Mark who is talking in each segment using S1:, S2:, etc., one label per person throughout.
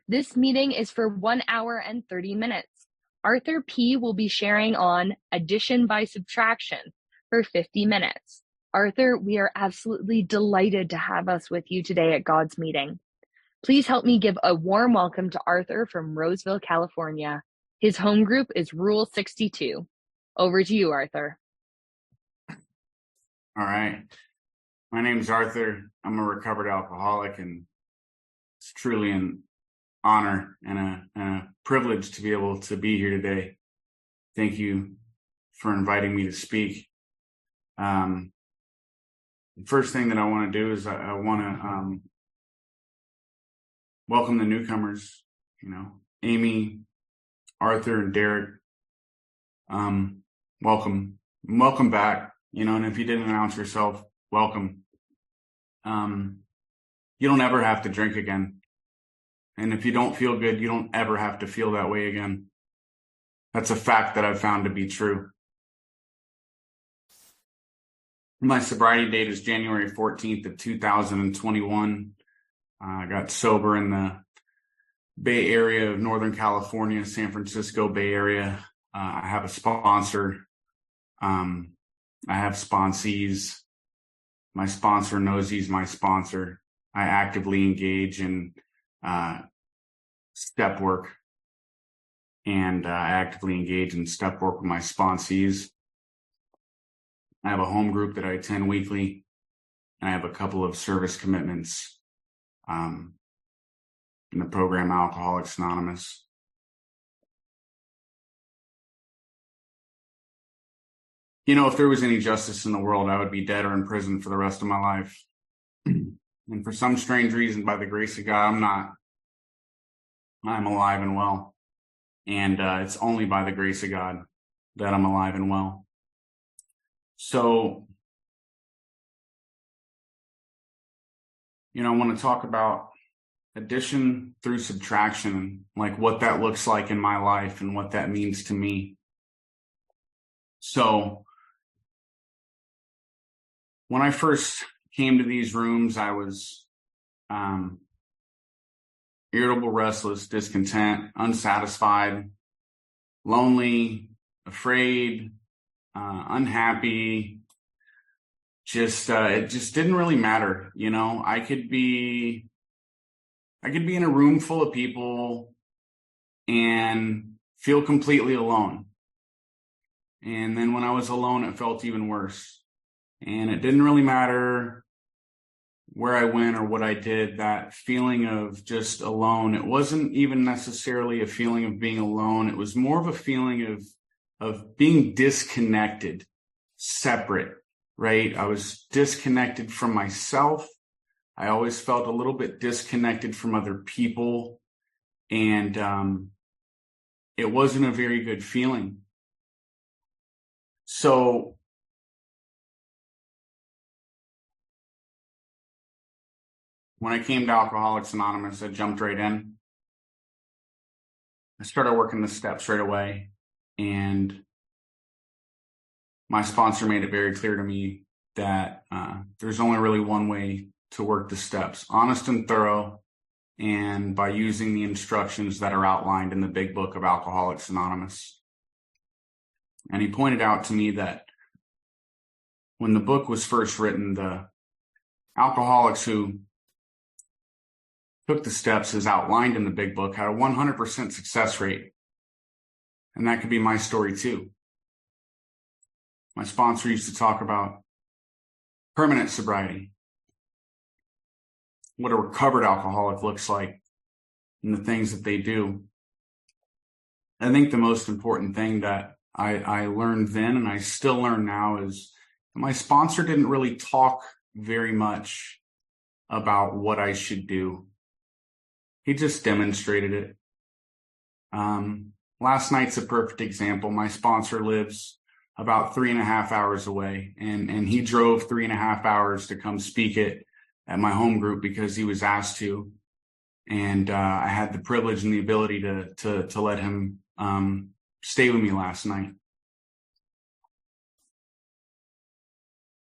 S1: This meeting is for 1 hour and 30 minutes. Arthur P. will be sharing on addition by subtraction for 50 minutes. Arthur, we are absolutely delighted to have us with you today at God's Meeting. Please help me give a warm welcome to Arthur from Roseville, California. His home group is Rule 62. Over to you, Arthur.
S2: All right. My name is Arthur. I'm a recovered alcoholic, and it's truly an honor and a privilege to be able to be here today. Thank you for inviting me to speak. The first thing that I want to do is I want to welcome the newcomers, Amy, Arthur, and Derek. Welcome back. And if you didn't announce yourself, welcome. You don't ever have to drink again. And if you don't feel good, you don't ever have to feel that way again. That's a fact that I've found to be true. My sobriety date is January 14th of 2021. I got sober in the Bay Area of Northern California, San Francisco Bay Area. I have a sponsor. I have sponsees. My sponsor knows he's my sponsor. I actively engage in step work, and I actively engage in step work with my sponsees. I have a home group that I attend weekly, and I have a couple of service commitments in the program Alcoholics Anonymous. If there was any justice in the world, I would be dead or in prison for the rest of my life. And for some strange reason, by the grace of God, I'm not. I'm alive and well. And it's only by the grace of God that I'm alive and well. So, I want to talk about addition through subtraction, like what that looks like in my life and what that means to me. So, when I first came to these rooms, I was irritable, restless, discontent, unsatisfied, lonely, afraid, unhappy. It just didn't really matter. I could be in a room full of people and feel completely alone. And then when I was alone, it felt even worse. And it didn't really matter where I went or what I did. That feeling of just alone, it wasn't even necessarily a feeling of being alone. It was more of a feeling of being disconnected, separate, right? I was disconnected from myself. I always felt a little bit disconnected from other people. And it wasn't a very good feeling. So when I came to Alcoholics Anonymous, I jumped right in. I started working the steps right away. And my sponsor made it very clear to me that there's only really one way to work the steps: honest and thorough, and by using the instructions that are outlined in the big book of Alcoholics Anonymous. And he pointed out to me that when the book was first written, the alcoholics who took the steps as outlined in the big book had a 100% success rate. And that could be my story too. My sponsor used to talk about permanent sobriety, what a recovered alcoholic looks like, and the things that they do. I think the most important thing that I learned then, and I still learn now, is my sponsor didn't really talk very much about what I should do. He just demonstrated it. Last night's a perfect example. My sponsor lives about 3.5 hours away, and he drove 3.5 hours to come speak at my home group because he was asked to. And I had the privilege and the ability to let him stay with me last night.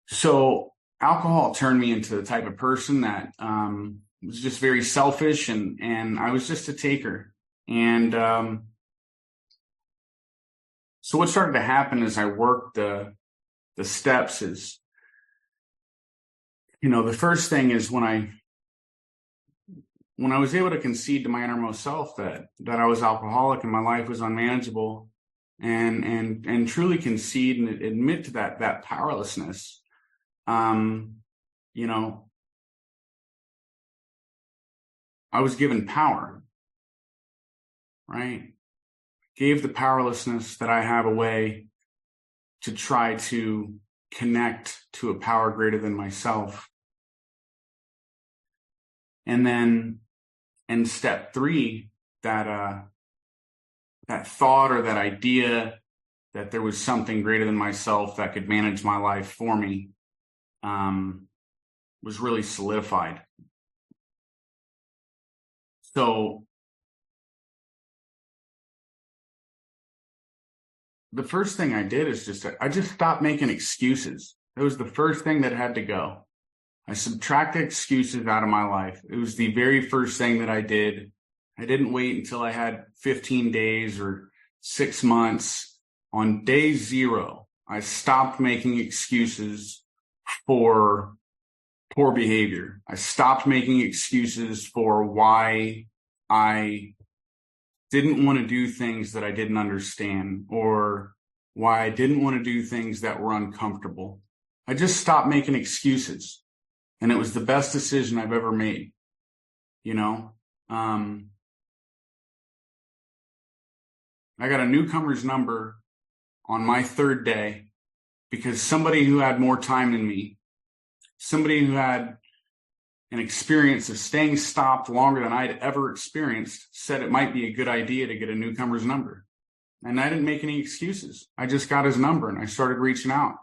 S2: So alcohol turned me into the type of person that was just very selfish, and I was just a taker. And so what started to happen as I worked the steps is, the first thing is when I was able to concede to my innermost self that I was alcoholic and my life was unmanageable, and truly concede and admit to that powerlessness, I was given power, right? Gave the powerlessness that I have away to try to connect to a power greater than myself. And then in step 3, that thought or that idea that there was something greater than myself that could manage my life for me was really solidified. So the first thing I did is I just stopped making excuses. It was the first thing that had to go. I subtracted excuses out of my life. It was the very first thing that I did. I didn't wait until I had 15 days or 6 months. On day 0, I stopped making excuses for poor behavior. I stopped making excuses for why I didn't want to do things that I didn't understand, or why I didn't want to do things that were uncomfortable. I just stopped making excuses. And it was the best decision I've ever made. I got a newcomer's number on my 3rd day because somebody who had more time than me, somebody who had an experience of staying stopped longer than I'd ever experienced, said it might be a good idea to get a newcomer's number. And I didn't make any excuses. I just got his number and I started reaching out.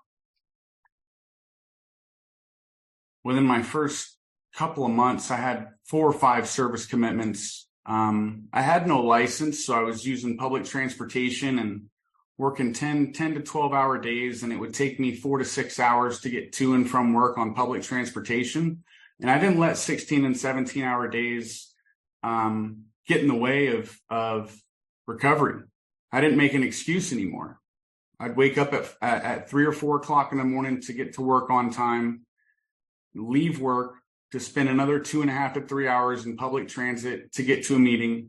S2: Within my first couple of months, I had 4 or 5 service commitments. I had no license, so I was using public transportation and working 10 to 12-hour days, and it would take me 4 to 6 hours to get to and from work on public transportation. And I didn't let 16 and 17-hour days get in the way of recovery. I didn't make an excuse anymore. I'd wake up at 3 or 4 o'clock in the morning to get to work on time, leave work to spend another 2.5 to 3 hours in public transit to get to a meeting,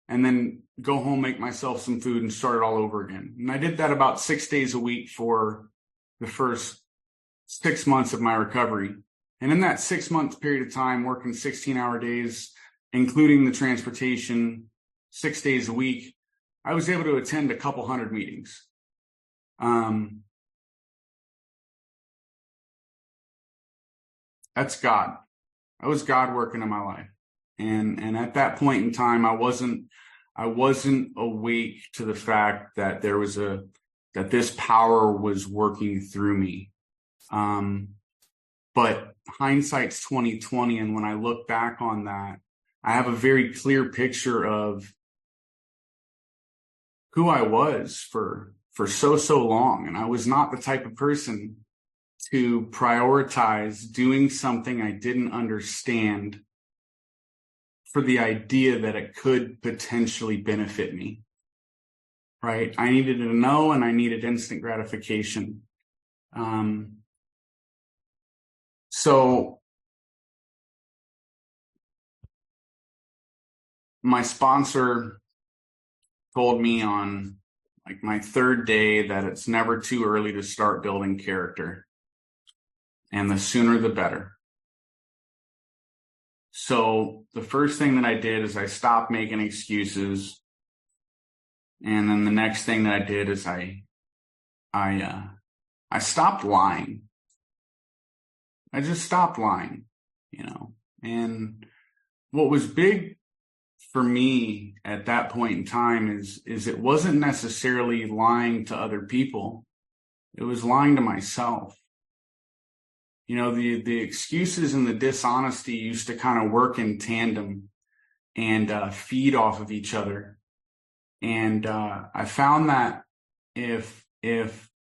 S2: and then go home, make myself some food, and start it all over again. And I did that about 6 days a week for the first 6 months of my recovery. And in that 6-month period of time, working 16-hour days, including the transportation, 6 days a week, I was able to attend a couple hundred meetings. That's God. That was God working in my life. And at that point in time, I wasn't awake to the fact that that this power was working through me. But hindsight's 2020. And when I look back on that, I have a very clear picture of who I was for so long. And I was not the type of person to prioritize doing something I didn't understand for the idea that it could potentially benefit me, right? I needed to know, and I needed instant gratification. So my sponsor told me on my 3rd day that it's never too early to start building character. And the sooner the better. So the first thing that I did is I stopped making excuses. And then the next thing that I did is I stopped lying. I just stopped lying, And what was big for me at that point in time is it wasn't necessarily lying to other people. It was lying to myself. The excuses and the dishonesty used to kind of work in tandem and feed off of each other. And I found that if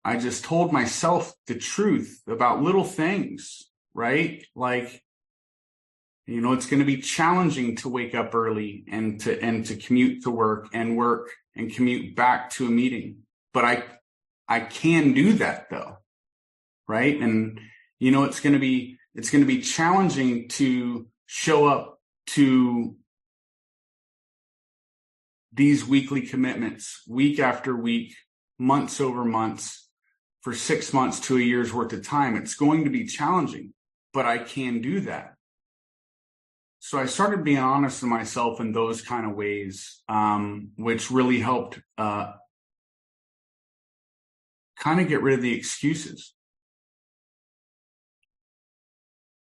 S2: I just told myself the truth about little things, right? Like It's going to be challenging to wake up early and to commute to work and commute back to a meeting. But I can do that though. Right. And, it's going to be challenging to show up to these weekly commitments, week after week, months over months, for 6 months to a year's worth of time. It's going to be challenging, but I can do that. So I started being honest with myself in those kind of ways, which really helped kind of get rid of the excuses.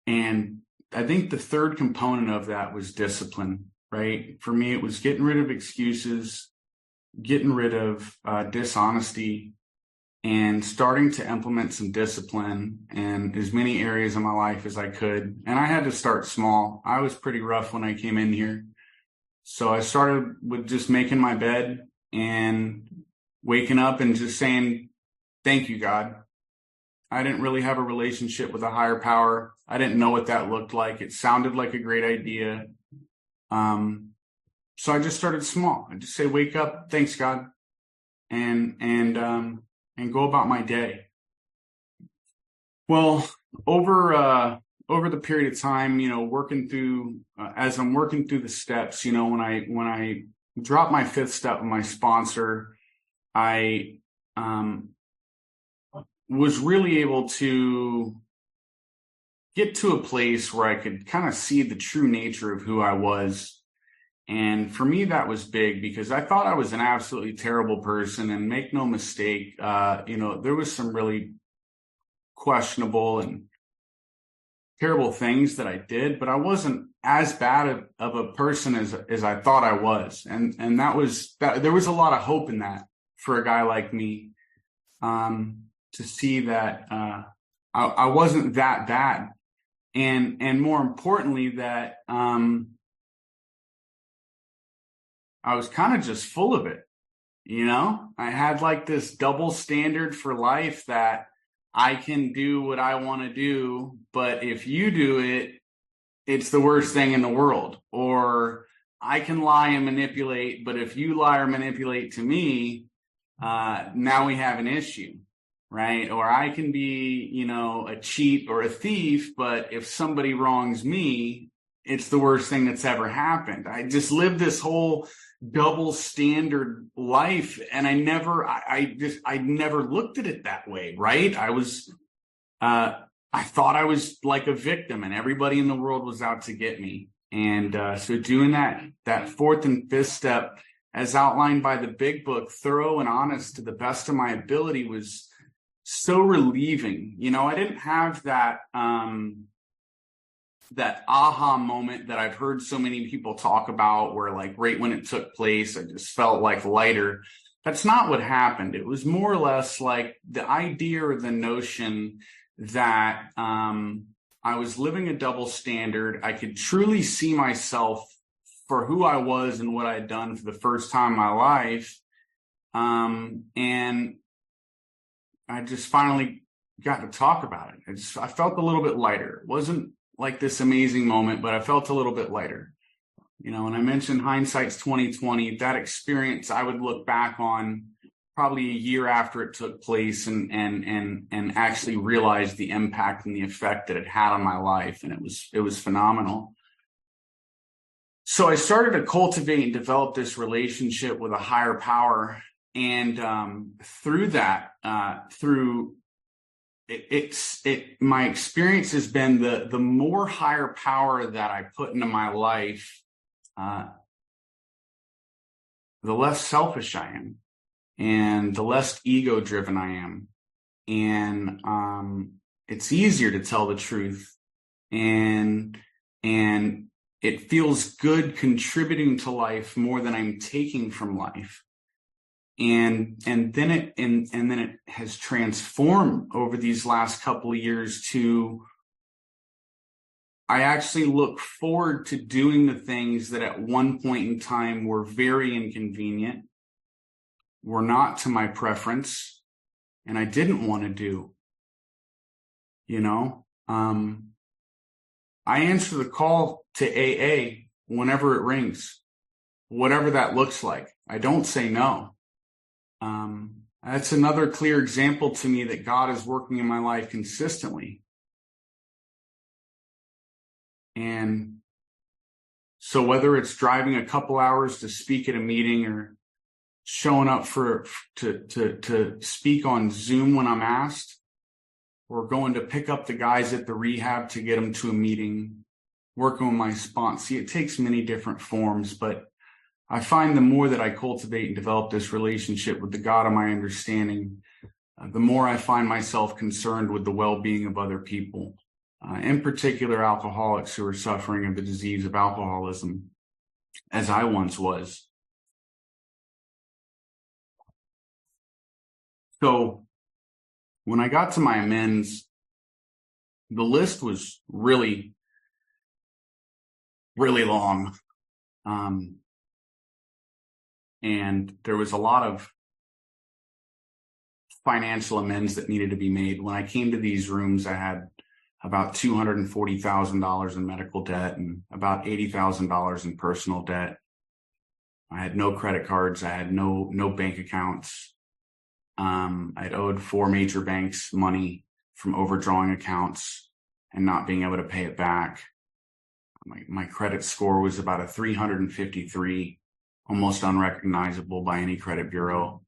S2: And I think the third component of that was discipline, right? For me, it was getting rid of excuses, getting rid of dishonesty, and starting to implement some discipline in as many areas of my life as I could. And I had to start small. I was pretty rough when I came in here. So I started with just making my bed and waking up and just saying, thank you, God. I didn't really have a relationship with a higher power. I didn't know what that looked like. It sounded like a great idea. So I just started small. I just say, wake up, thanks, God, and go about my day. Well, over the period of time, working through, as I'm working through the steps, when I dropped my fifth step with my sponsor, I was really able to get to a place where I could kind of see the true nature of who I was. And for me, that was big because I thought I was an absolutely terrible person. And make no mistake, there was some really questionable and terrible things that I did, but I wasn't as bad of a person as I thought I was. And there was a lot of hope in that for a guy like me, to see that I wasn't that bad. And more importantly, that I was kind of just full of it. I had like this double standard for life that I can do what I want to do, but if you do it, it's the worst thing in the world. Or I can lie and manipulate, but if you lie or manipulate to me, now we have an issue, right? Or I can be, a cheat or a thief, but if somebody wrongs me, it's the worst thing that's ever happened. I just lived this whole double standard life, and I never looked at it that way, right? I thought I was like a victim and everybody in the world was out to get me. And so doing that fourth and fifth step, as outlined by the big book, thorough and honest to the best of my ability, was so relieving. I didn't have that aha moment that I've heard so many people talk about, where like right when it took place, I just felt like lighter. That's not what happened. It was more or less like the idea or the notion that I was living a double standard. I could truly see myself for who I was and what I had done for the first time in my life. And I just finally got to talk about it. I felt a little bit lighter. It wasn't like this amazing moment, but I felt a little bit lighter. And I mentioned hindsight's 2020. That experience I would look back on probably a year after it took place and actually realize the impact and the effect that it had on my life. And it was phenomenal. So I started to cultivate and develop this relationship with a higher power. And through that, my experience has been the more higher power that I put into my life, the less selfish I am and the less ego driven I am. And it's easier to tell the truth, and it feels good contributing to life more than I'm taking from life. And then it has transformed over these last couple of years to, I actually look forward to doing the things that at one point in time were very inconvenient, were not to my preference, and I didn't want to do. I answer the call to AA whenever it rings, whatever that looks like. I don't say no. That's another clear example to me that God is working in my life consistently. And so whether it's driving a couple hours to speak at a meeting or showing up to speak on Zoom when I'm asked, or going to pick up the guys at the rehab to get them to a meeting, working with my sponsor. It takes many different forms, but I find the more that I cultivate and develop this relationship with the God of my understanding, the more I find myself concerned with the well-being of other people, in particular alcoholics who are suffering of the disease of alcoholism, as I once was. So when I got to my amends, the list was really, really long. And there was a lot of financial amends that needed to be made. When I came to these rooms, I had about $240,000 in medical debt and about $80,000 in personal debt. I had no credit cards. I had no bank accounts. I'd owed 4 major banks money from overdrawing accounts and not being able to pay it back. My credit score was about a 353, almost unrecognizable by any credit bureau.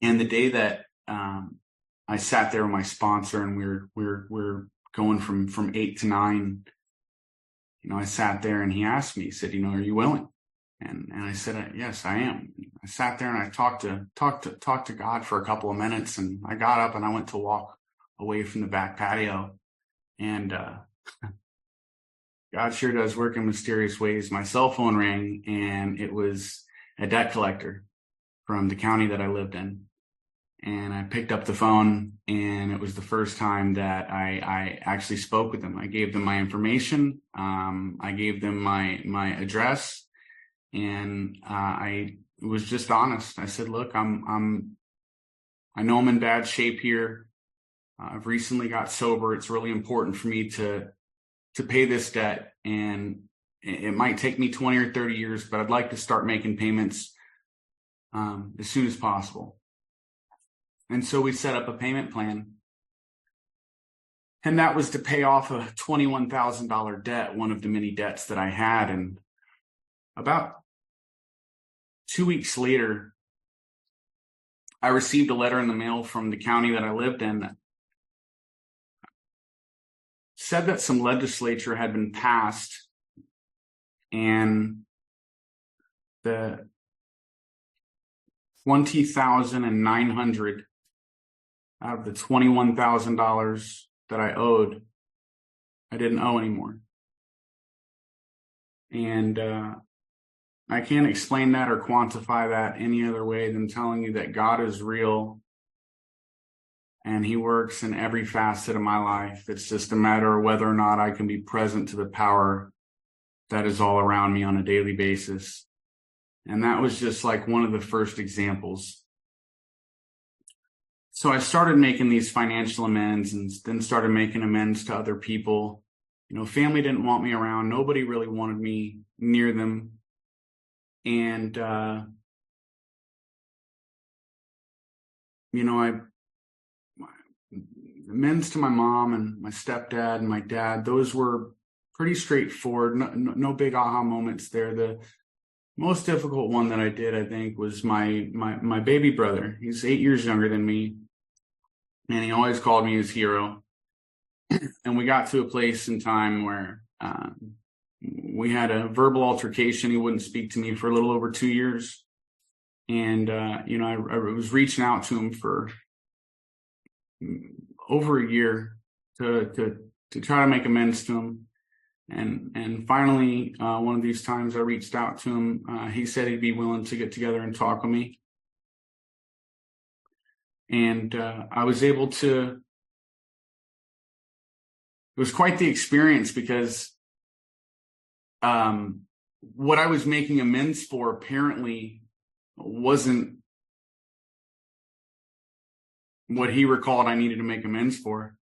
S2: And the day that I sat there with my sponsor and we're going from 8 to 9, I sat there and he asked me, he said, are you willing? And I said, yes, I am. I sat there and I talked to God for a couple of minutes, and I got up and I went to walk away from the back patio. And God sure does work in mysterious ways. My cell phone rang, and it was a debt collector from the county that I lived in. And I picked up the phone, and it was the first time that I actually spoke with them. I gave them my information. I gave them my address. And I was just honest. I said, look, I know I'm in bad shape here. I've recently got sober. It's really important for me to pay this debt. And it might take me 20 or 30 years, but I'd like to start making payments as soon as possible. And so we set up a payment plan. And that was to pay off a $21,000 debt, one of the many debts that I had. And about 2 weeks later, I received a letter in the mail from the county that I lived in that said that some legislature had been passed, and the $20,900 out of the $21,000 that I owed, I didn't owe anymore. And I can't explain that or quantify that any other way than telling you that God is real and he works in every facet of my life. It's just a matter of whether or not I can be present to the power that is all around me on a daily basis. And that was just like one of the first examples. So I started making these financial amends, and then started making amends to other people. Family didn't want me around. Nobody really wanted me near them. And, amends to my mom and my stepdad and my dad, those were pretty straightforward. No big aha moments there. The most difficult one that I did, I think, was my baby brother. He's 8 years younger than me, and he always called me his hero. And we got to a place in time where we had a verbal altercation. He wouldn't speak to me for a little over 2 years. And, I was reaching out to him for over a year to try to make amends to him. And finally, one of these times I reached out to him. He said he'd be willing to get together and talk with me. And I was able to, it was quite the experience, because what I was making amends for apparently wasn't what he recalled I needed to make amends for.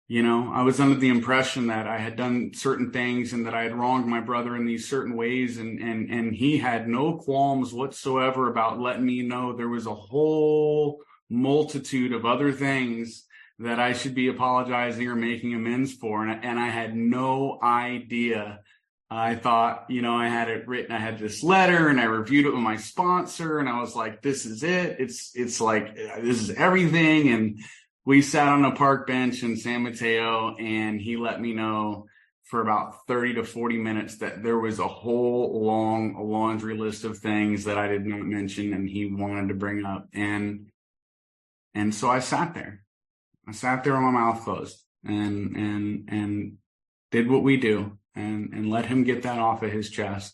S2: I was under the impression that I had done certain things and that I had wronged my brother in these certain ways. And he had no qualms whatsoever about letting me know there was a whole multitude of other things that I should be apologizing or making amends for. And I had no idea. I thought, I had it written, I had this letter and I reviewed it with my sponsor and I was like, this is it. It's like, this is everything. And we sat on a park bench in San Mateo and he let me know for about 30 to 40 minutes that there was a whole long laundry list of things that I did not mention and he wanted to bring up. And so I sat there. I sat there with my mouth closed and did what we do and let him get that off of his chest.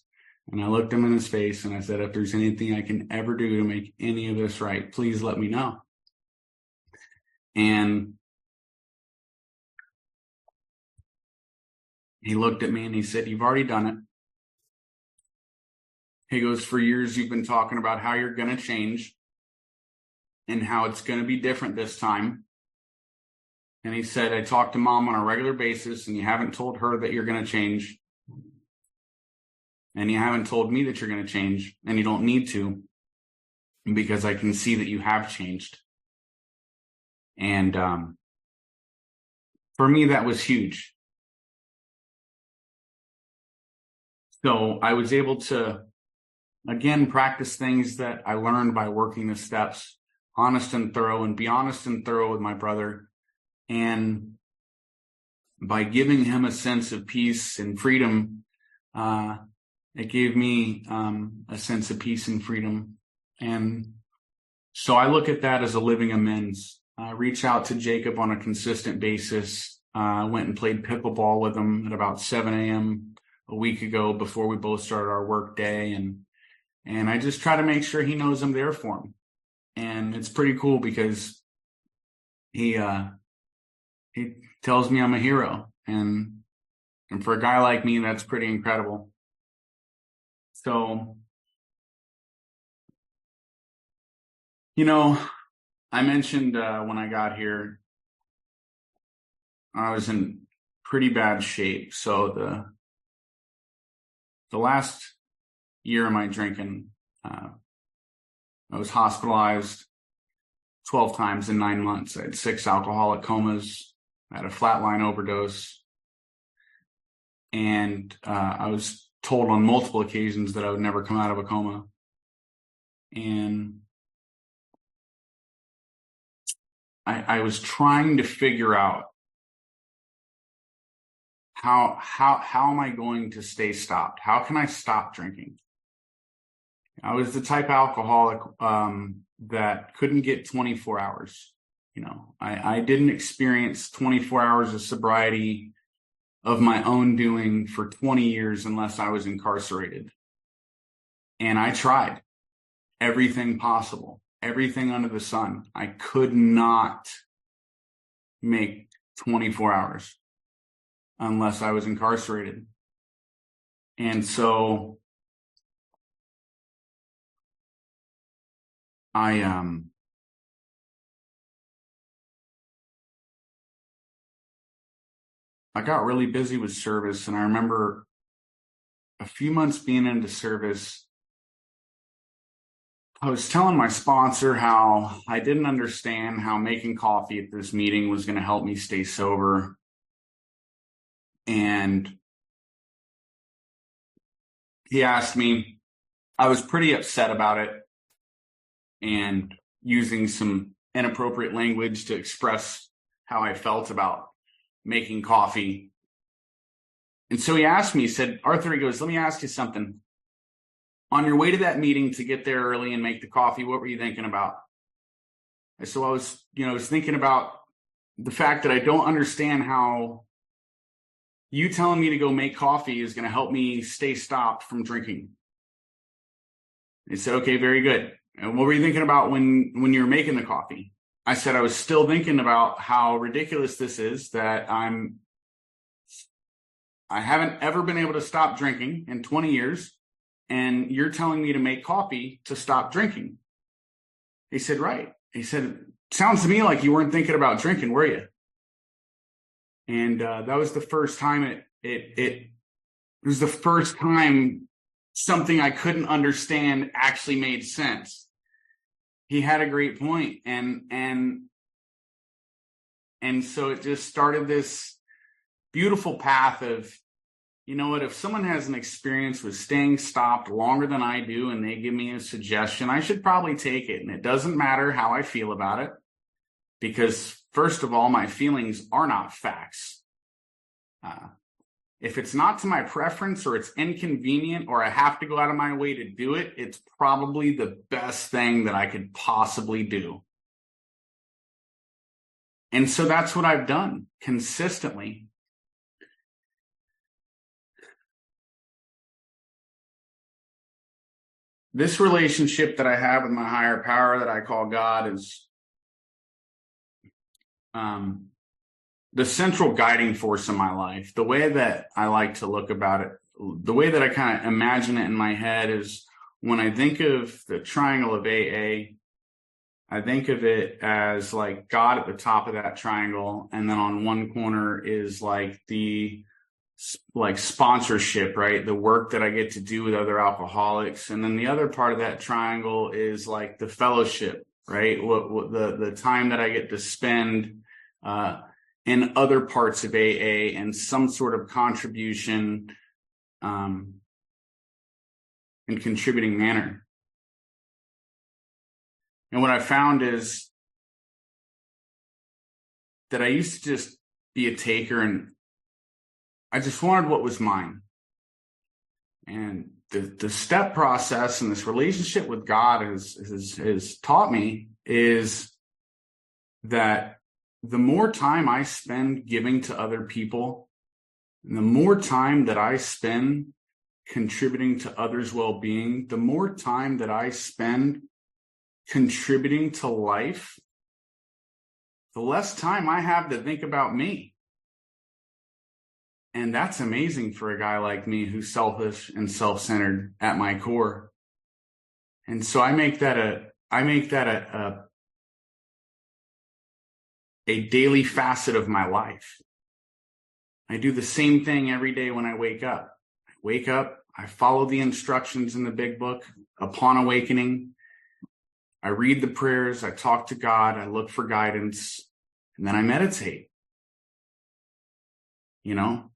S2: And I looked him in his face and I said, if there's anything I can ever do to make any of this right, please let me know. And he looked at me and he said, you've already done it. He goes, for years, you've been talking about how you're going to change and how it's going to be different this time. And he said, I talk to mom on a regular basis and you haven't told her that you're going to change. And you haven't told me that you're going to change and you don't need to because I can see that you have changed. And for me, that was huge. So I was able to, again, practice things that I learned by working the steps, honest and thorough, and be honest and thorough with my brother. And by giving him a sense of peace and freedom, it gave me a sense of peace and freedom. And so I look at that as a living amends. I reach out to Jacob on a consistent basis. I went and played pickleball with him at about 7 a.m. a week ago before we both started our work day. And I just try to make sure he knows I'm there for him. And it's pretty cool because he tells me I'm a hero. And for a guy like me, that's pretty incredible. So, I mentioned when I got here, I was in pretty bad shape. So the last year of my drinking, I was hospitalized 12 times in 9 months. I had 6 alcoholic comas. I had a flatline overdose. And I was told on multiple occasions that I would never come out of a coma. And I was trying to figure out how am I going to stay stopped? How can I stop drinking? I was the type of alcoholic that couldn't get 24 hours. I didn't experience 24 hours of sobriety of my own doing for 20 years unless I was incarcerated. And I tried everything possible, everything under the sun. I could not make 24 hours unless I was incarcerated. And so I got really busy with service, and I remember a few months being into service, I was telling my sponsor how I didn't understand how making coffee at this meeting was going to help me stay sober. And he asked me, I was pretty upset about it and using some inappropriate language to express how I felt about making coffee. And so he asked me, he said, Arthur, he goes, let me ask you something. On your way to that meeting to get there early and make the coffee, what were you thinking about? And so I was thinking about the fact that I don't understand how you telling me to go make coffee is going to help me stay stopped from drinking. He said, okay, very good. And what were you thinking about when you were making the coffee? I said, I was still thinking about how ridiculous this is that I haven't ever been able to stop drinking in 20 years. And you're telling me to make coffee to stop drinking. He said, right. He said, sounds to me like you weren't thinking about drinking, were you? And that was the first time it was the first time something I couldn't understand actually made sense. He had a great point, and so it just started this beautiful path of, you know what, if someone has an experience with staying stopped longer than I do and they give me a suggestion, I should probably take it. And it doesn't matter how I feel about it, because first of all, my feelings are not facts. If it's not to my preference, or it's inconvenient, or I have to go out of my way to do it, it's probably the best thing that I could possibly do. And so that's what I've done consistently. This relationship that I have with my higher power that I call God is the central guiding force in my life. The way that I like to look about it, the way that I kind of imagine it in my head, is when I think of the triangle of AA, I think of it as like God at the top of that triangle, and then on one corner is like the sponsorship, right? The work that I get to do with other alcoholics. And then the other part of that triangle is like the fellowship, right? What the time that I get to spend in other parts of AA, and some sort of contribution in contributing manner. And what I found is that I used to just be a taker, and I just wanted what was mine. And the step process and this relationship with God has taught me is that the more time I spend giving to other people, and the more time that I spend contributing to others' well-being, the more time that I spend contributing to life, the less time I have to think about me. And that's amazing for a guy like me who's selfish and self-centered at my core. And so I make that a daily facet of my life. I do the same thing every day when I wake up. I follow the instructions in the big book upon awakening. I read the prayers, I talk to God, I look for guidance, and then I meditate. You know,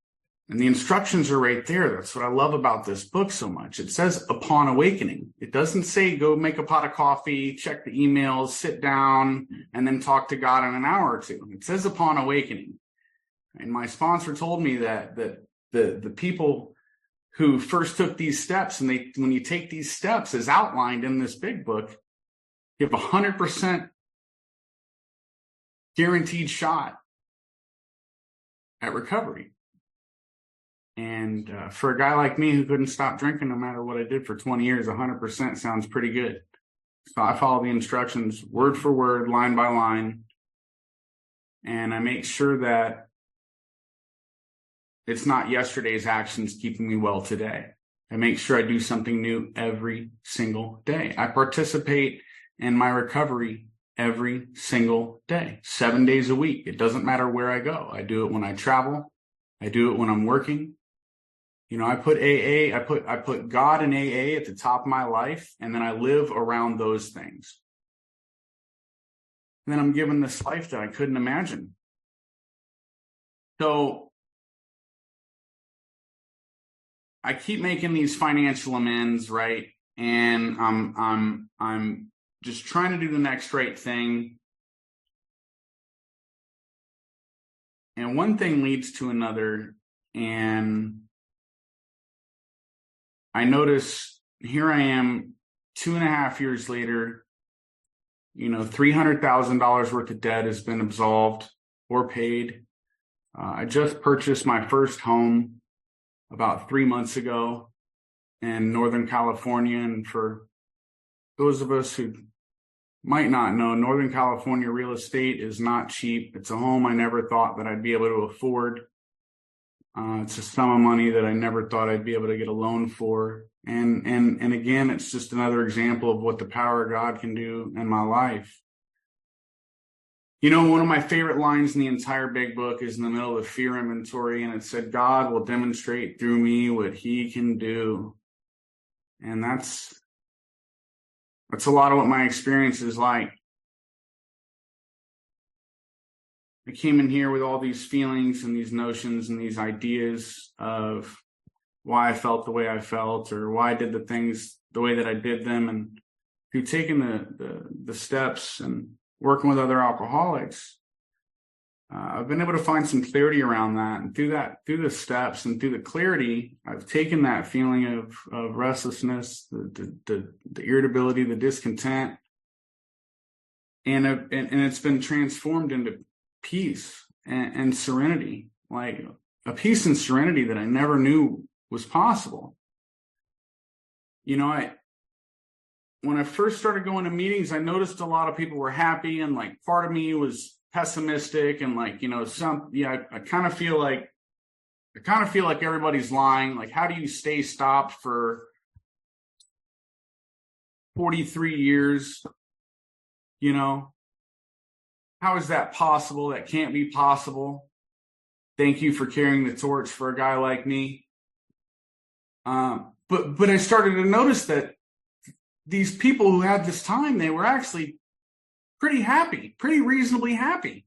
S2: and the instructions are right there. That's what I love about this book so much. It says upon awakening. It doesn't say go make a pot of coffee, check the emails, sit down, and then talk to God in an hour or two. It says upon awakening. And my sponsor told me that the people who first took these steps, and when you take these steps as outlined in this big book, you have 100% guaranteed shot at recovery. And for a guy like me who couldn't stop drinking no matter what I did for 20 years, 100% sounds pretty good. So I follow the instructions word for word, line by line. And I make sure that it's not yesterday's actions keeping me well today. I make sure I do something new every single day. I participate in my recovery every single day, 7 days a week. It doesn't matter where I go. I do it when I travel. I do it when I'm working. You know, I put God and AA at the top of my life, and then I live around those things. And then I'm given this life that I couldn't imagine. So I keep making these financial amends, right? And I'm just trying to do the next right thing. And one thing leads to another, and I notice here I am 2.5 years later, you know, $300,000 worth of debt has been absolved or paid. I just purchased my first home about 3 months ago in Northern California. And for those of us who might not know, Northern California real estate is not cheap. It's a home I never thought that I'd be able to afford. It's a sum of money that I never thought I'd be able to get a loan for. And again, it's just another example of what the power of God can do in my life. One of my favorite lines in the entire big book is in the middle of the fear inventory, and it said, God will demonstrate through me what he can do. And that's a lot of what my experience is like. I came in here with all these feelings and these notions and these ideas of why I felt the way I felt, or why I did the things the way that I did them. And through taking the steps and working with other alcoholics, I've been able to find some clarity around that. And through the steps and through the clarity, I've taken that feeling of restlessness, the irritability, the discontent, and it's been transformed into peace and serenity, like a peace and serenity that I never knew was possible. When I first started going to meetings, I noticed a lot of people were happy, and like part of me was pessimistic, and I kind of feel like everybody's lying. Like, how do you stay stopped for 43 years? How is that possible? That can't be possible. Thank you for carrying the torch for a guy like me. But I started to notice that these people who had this time, they were actually pretty happy, pretty reasonably happy.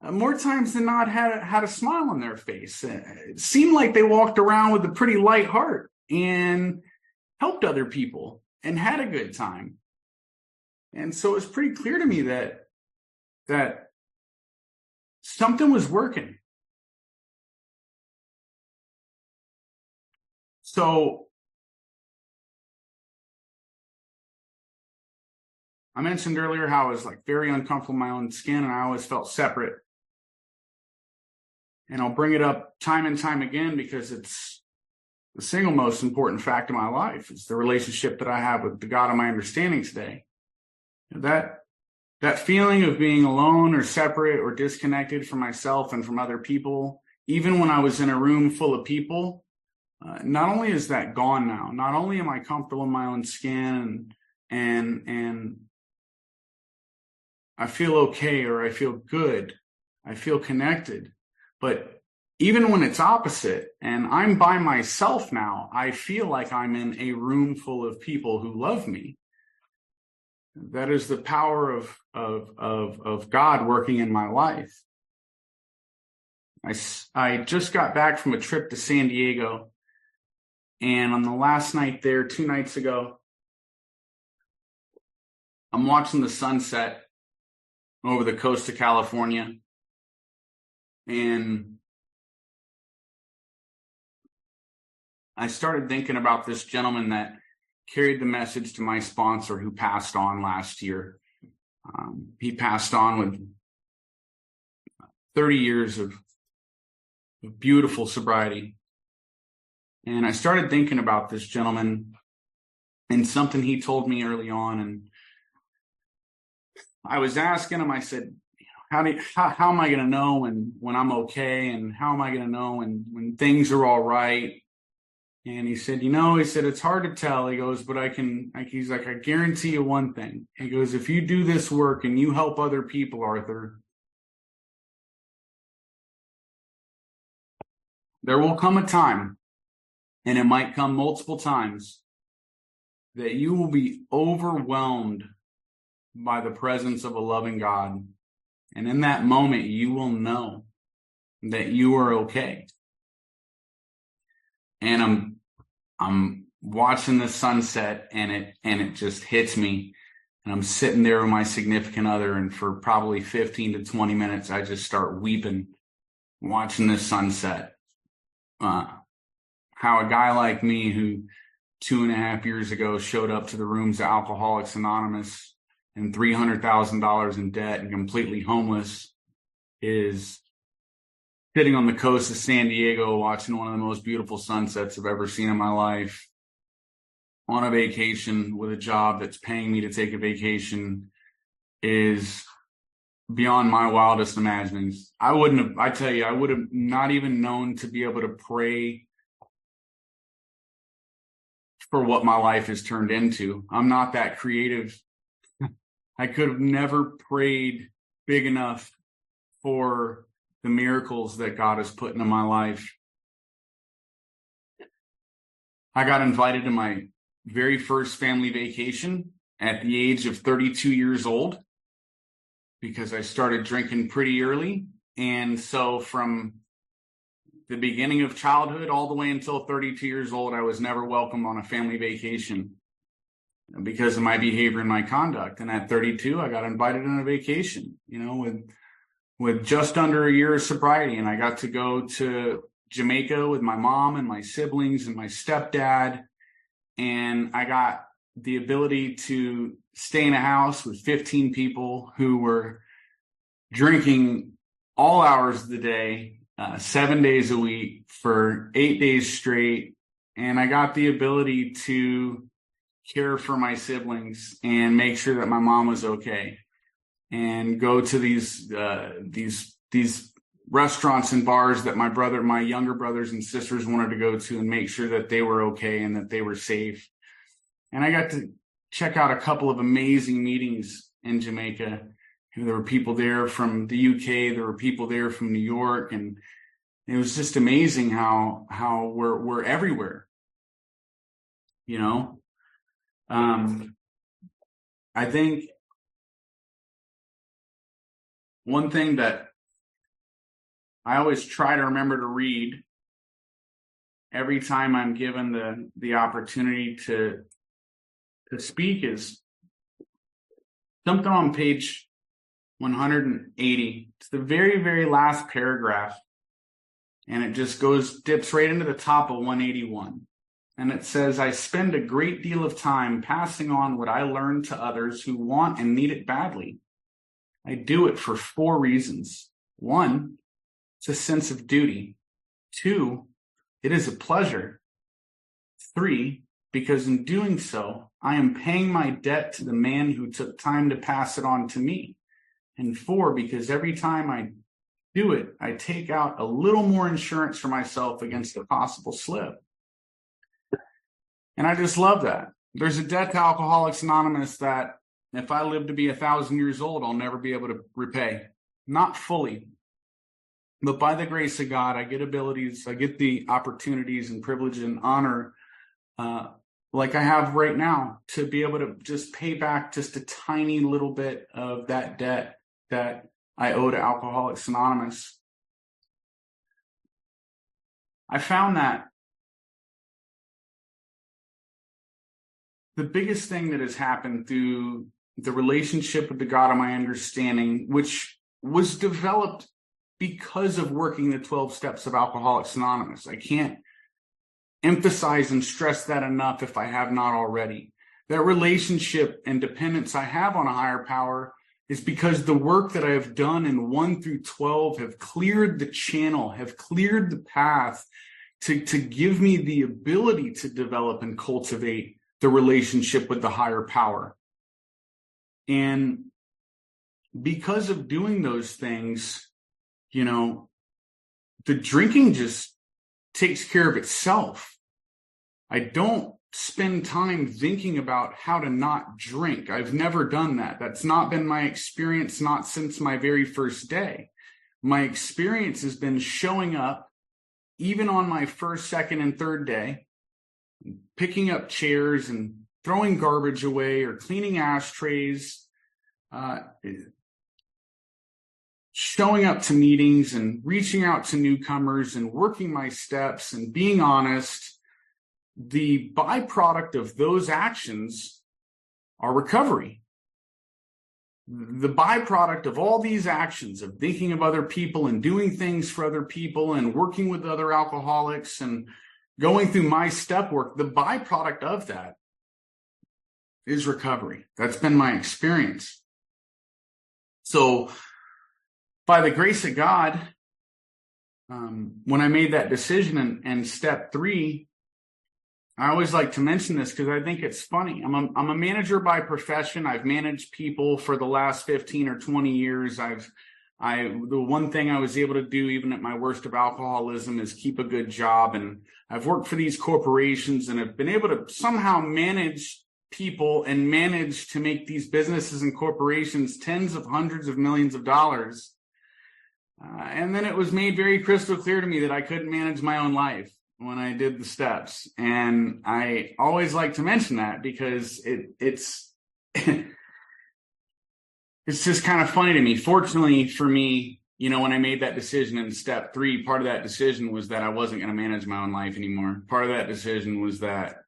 S2: More times than not had a smile on their face. It seemed like they walked around with a pretty light heart and helped other people and had a good time. And so it was pretty clear to me that something was working. So I mentioned earlier how I was like very uncomfortable in my own skin, and I always felt separate. And I'll bring it up time and time again because it's the single most important fact of my life. It's the relationship that I have with the God of my understanding today. That feeling of being alone or separate or disconnected from myself and from other people, even when I was in a room full of people, not only is that gone now, not only am I comfortable in my own skin and I feel okay, or I feel good, I feel connected, but even when it's opposite and I'm by myself now, I feel like I'm in a room full of people who love me. That is the power of God working in my life. I just got back from a trip to San Diego, and on the last night there, 2 nights ago, I'm watching the sunset over the coast of California, and I started thinking about this gentleman that carried the message to my sponsor who passed on last year. He passed on with 30 years of beautiful sobriety. And I started thinking about this gentleman and something he told me early on. And I was asking him, I said, how am I going to know when I'm okay? And how am I going to know when things are all right? And he said, it's hard to tell. He goes, but he's like, I guarantee you one thing. He goes, if you do this work and you help other people, Arthur, there will come a time, and it might come multiple times, that you will be overwhelmed by the presence of a loving God. And in that moment, you will know that you are okay. And I'm watching the sunset, and it just hits me. And I'm sitting there with my significant other, and for probably 15 to 20 minutes, I just start weeping, watching this sunset. How a guy like me, who 2.5 years ago showed up to the rooms of Alcoholics Anonymous and $300,000 in debt and completely homeless, is sitting on the coast of San Diego watching one of the most beautiful sunsets I've ever seen in my life, on a vacation with a job that's paying me to take a vacation, is beyond my wildest imaginings. I would have not even known to be able to pray for what my life has turned into. I'm not that creative. I could have never prayed big enough for the miracles that God has put into my life. I got invited to my very first family vacation at the age of 32 years old because I started drinking pretty early. And so from the beginning of childhood all the way until 32 years old, I was never welcome on a family vacation because of my behavior and my conduct. And at 32, I got invited on a vacation, with just under a year of sobriety. And I got to go to Jamaica with my mom and my siblings and my stepdad. And I got the ability to stay in a house with 15 people who were drinking all hours of the day, 7 days a week for 8 days straight. And I got the ability to care for my siblings and make sure that my mom was okay, and go to these restaurants and bars that my younger brothers and sisters wanted to go to, and make sure that they were okay and that they were safe. And I got to check out a couple of amazing meetings in Jamaica. There were people there from the UK, there were people there from New York, and it was just amazing how we're everywhere. I think one thing that I always try to remember to read every time I'm given the opportunity to speak is something on page 180. It's the very, very last paragraph, and it just dips right into the top of 181. And it says, I spend a great deal of time passing on what I learned to others who want and need it badly. I do it for 4 reasons. 1, it's a sense of duty. 2, it is a pleasure. 3, because in doing so, I am paying my debt to the man who took time to pass it on to me. And 4, because every time I do it, I take out a little more insurance for myself against a possible slip. And I just love that. There's a debt to Alcoholics Anonymous that if I live to be 1,000 years old, I'll never be able to repay. Not fully, but by the grace of God, I get abilities, I get the opportunities and privilege and honor, like I have right now, to be able to just pay back just a tiny little bit of that debt that I owe to Alcoholics Anonymous. I found that the biggest thing that has happened through the relationship with the God of my understanding, which was developed because of working the 12 steps of Alcoholics Anonymous. I can't emphasize and stress that enough if I have not already. That relationship and dependence I have on a higher power is because the work that I have done in 1 through 12 have cleared the channel, have cleared the path to give me the ability to develop and cultivate the relationship with the higher power. And because of doing those things, the drinking just takes care of itself. I don't spend time thinking about how to not drink. I've never done that. That's not been my experience, not since my very first day. My experience has been showing up even on my first, second, and third day, picking up chairs and throwing garbage away or cleaning ashtrays, showing up to meetings and reaching out to newcomers and working my steps and being honest. The byproduct of those actions are recovery. The byproduct of all these actions of thinking of other people and doing things for other people and working with other alcoholics and going through my step work, the byproduct of that is recovery. That's been my experience. So by the grace of God, when I made that decision and step 3, I always like to mention this because I think it's funny. I'm a manager by profession. I've managed people for the last 15 or 20 years. The one thing I was able to do, even at my worst of alcoholism, is keep a good job. And I've worked for these corporations and have been able to somehow manage people and manage to make these businesses and corporations tens of hundreds of millions of dollars. And then it was made very crystal clear to me that I couldn't manage my own life when I did the steps. And I always like to mention that because it's it's just kind of funny to me. Fortunately for me, when I made that decision in step 3, part of that decision was that I wasn't going to manage my own life anymore. Part of that decision was that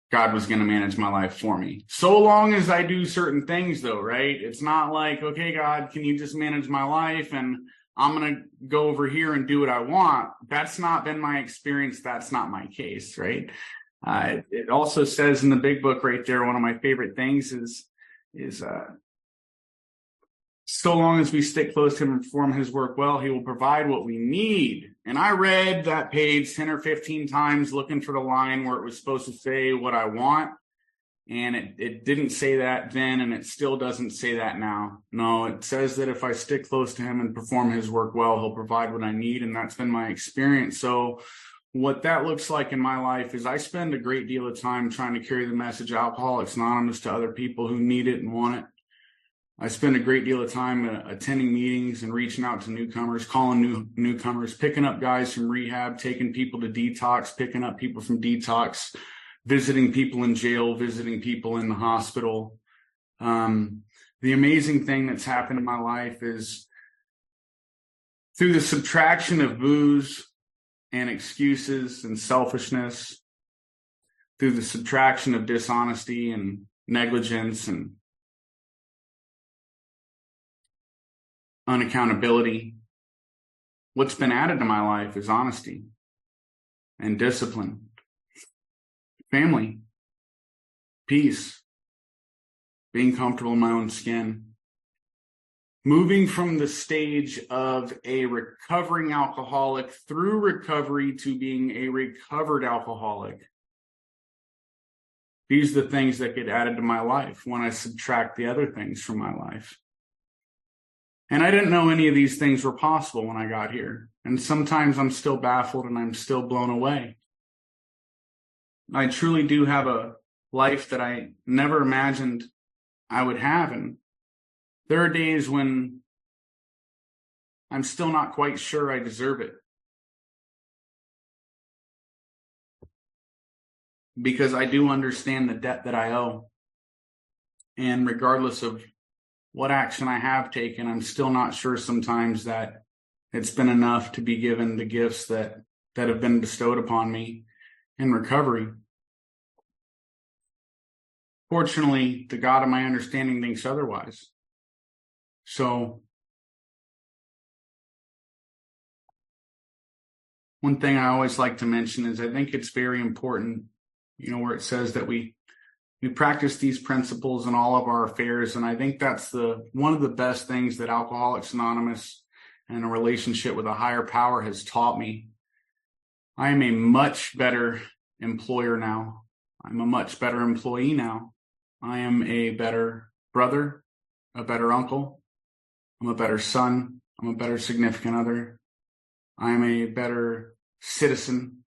S2: God was going to manage my life for me. So long as I do certain things, though, right? It's not like, okay, God, can you just manage my life and I'm going to go over here and do what I want? That's not been my experience. That's not my case, right? It also says in the big book right there, one of my favorite things is so long as we stick close to him and perform his work well, he will provide what we need. And I read that page 10 or 15 times looking for the line where it was supposed to say what I want. And it didn't say that then, and it still doesn't say that now. No, it says that if I stick close to him and perform his work well, he'll provide what I need. And that's been my experience. So what that looks like in my life is I spend a great deal of time trying to carry the message of Alcoholics Anonymous to other people who need it and want it. I spend a great deal of time attending meetings and reaching out to newcomers, calling newcomers, picking up guys from rehab, taking people to detox, picking up people from detox, visiting people in jail, visiting people in the hospital. The amazing thing that's happened in my life is through the subtraction of booze and excuses and selfishness, through the subtraction of dishonesty and negligence and unaccountability, what's been added to my life is honesty and discipline, family, peace, being comfortable in my own skin, moving from the stage of a recovering alcoholic through recovery to being a recovered alcoholic. These are the things that get added to my life when I subtract the other things from my life. And I didn't know any of these things were possible when I got here. And sometimes I'm still baffled and I'm still blown away. I truly do have a life that I never imagined I would have. And there are days when I'm still not quite sure I deserve it. Because I do understand the debt that I owe. And regardless of what action I have taken, I'm still not sure sometimes that it's been enough to be given the gifts that have been bestowed upon me in recovery. Fortunately, the God of my understanding thinks otherwise. So one thing I always like to mention is I think it's very important, where it says that we practice these principles in all of our affairs. And I think that's one of the best things that Alcoholics Anonymous and a relationship with a higher power has taught me. I am a much better employer now. I'm a much better employee now. I am a better brother, a better uncle. I'm a better son. I'm a better significant other. I am a better citizen.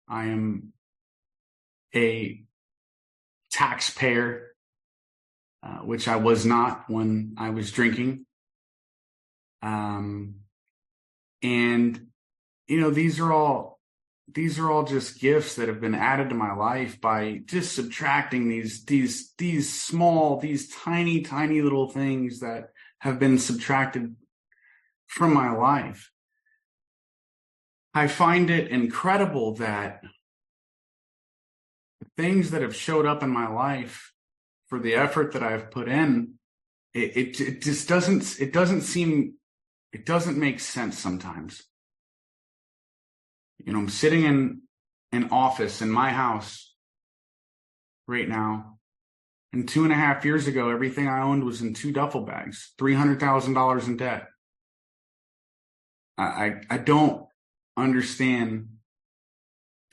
S2: I am a taxpayer, which I was not when I was drinking. And these are all just gifts that have been added to my life by just subtracting these small, these tiny little things that have been subtracted from my life. I find it incredible that things that have showed up in my life for the effort that I've put in, it just doesn't make sense sometimes. I'm sitting in an office in my house right now. And 2.5 years ago, everything I owned was in 2 duffel bags, $300,000 in debt. I don't understand.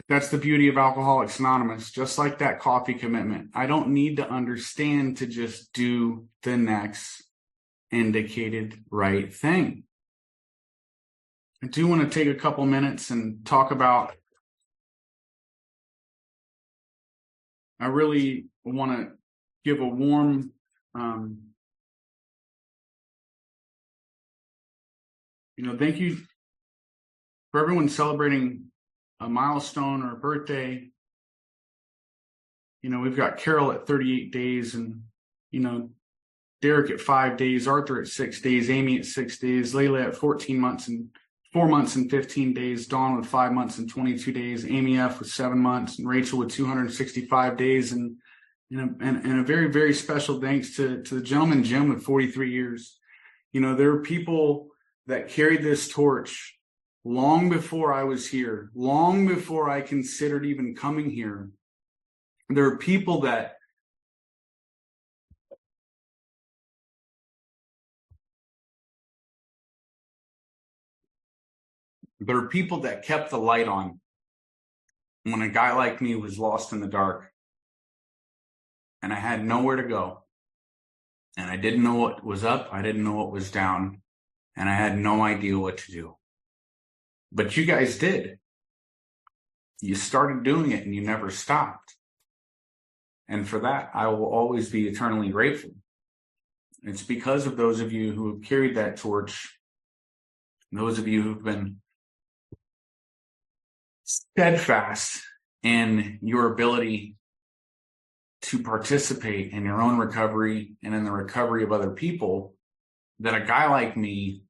S2: That's the beauty of Alcoholics Anonymous, just like that coffee commitment. I don't need to understand to just do the next indicated right thing. I do want to take a couple minutes and talk about I really want to give a warm thank you for everyone celebrating a milestone or a birthday. We've got Carol at 38 days and, Derek at 5 days, Arthur at 6 days, Amy at 6 days, Layla at 14 months and 4 months and 15 days, Dawn with 5 months and 22 days, Amy F with 7 months, and Rachel with 265 days. And a very, very special thanks to the gentleman Jim with 43 years. There are people that carried this torch long before I was here, long before I considered even coming here. There are people that kept the light on when a guy like me was lost in the dark and I had nowhere to go and I didn't know what was up. I didn't know what was down and I had no idea what to do. But you guys did. You started doing it and you never stopped. And for that, I will always be eternally grateful. It's because of those of you who have carried that torch, those of you who've been steadfast in your ability to participate in your own recovery and in the recovery of other people, that a guy like me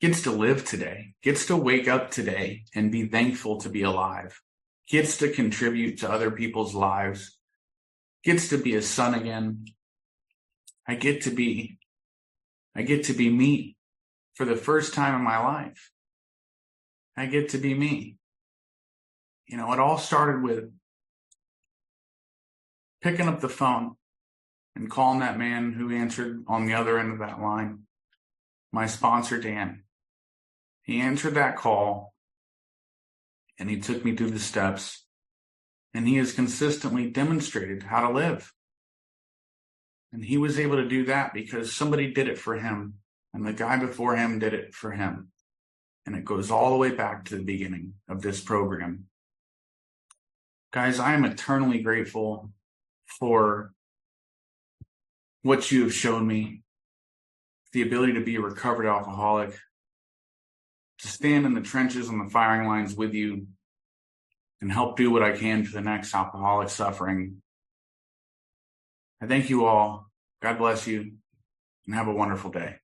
S2: gets to live today, gets to wake up today and be thankful to be alive, gets to contribute to other people's lives, gets to be a son again. I get to be me for the first time in my life. I get to be me. It all started with picking up the phone and calling that man who answered on the other end of that line, my sponsor, Dan. He answered that call and he took me through the steps and he has consistently demonstrated how to live. And he was able to do that because somebody did it for him and the guy before him did it for him. And it goes all the way back to the beginning of this program. Guys, I am eternally grateful for what you have shown me, the ability to be a recovered alcoholic, to stand in the trenches on the firing lines with you and help do what I can for the next alcoholic suffering. I thank you all. God bless you and have a wonderful day.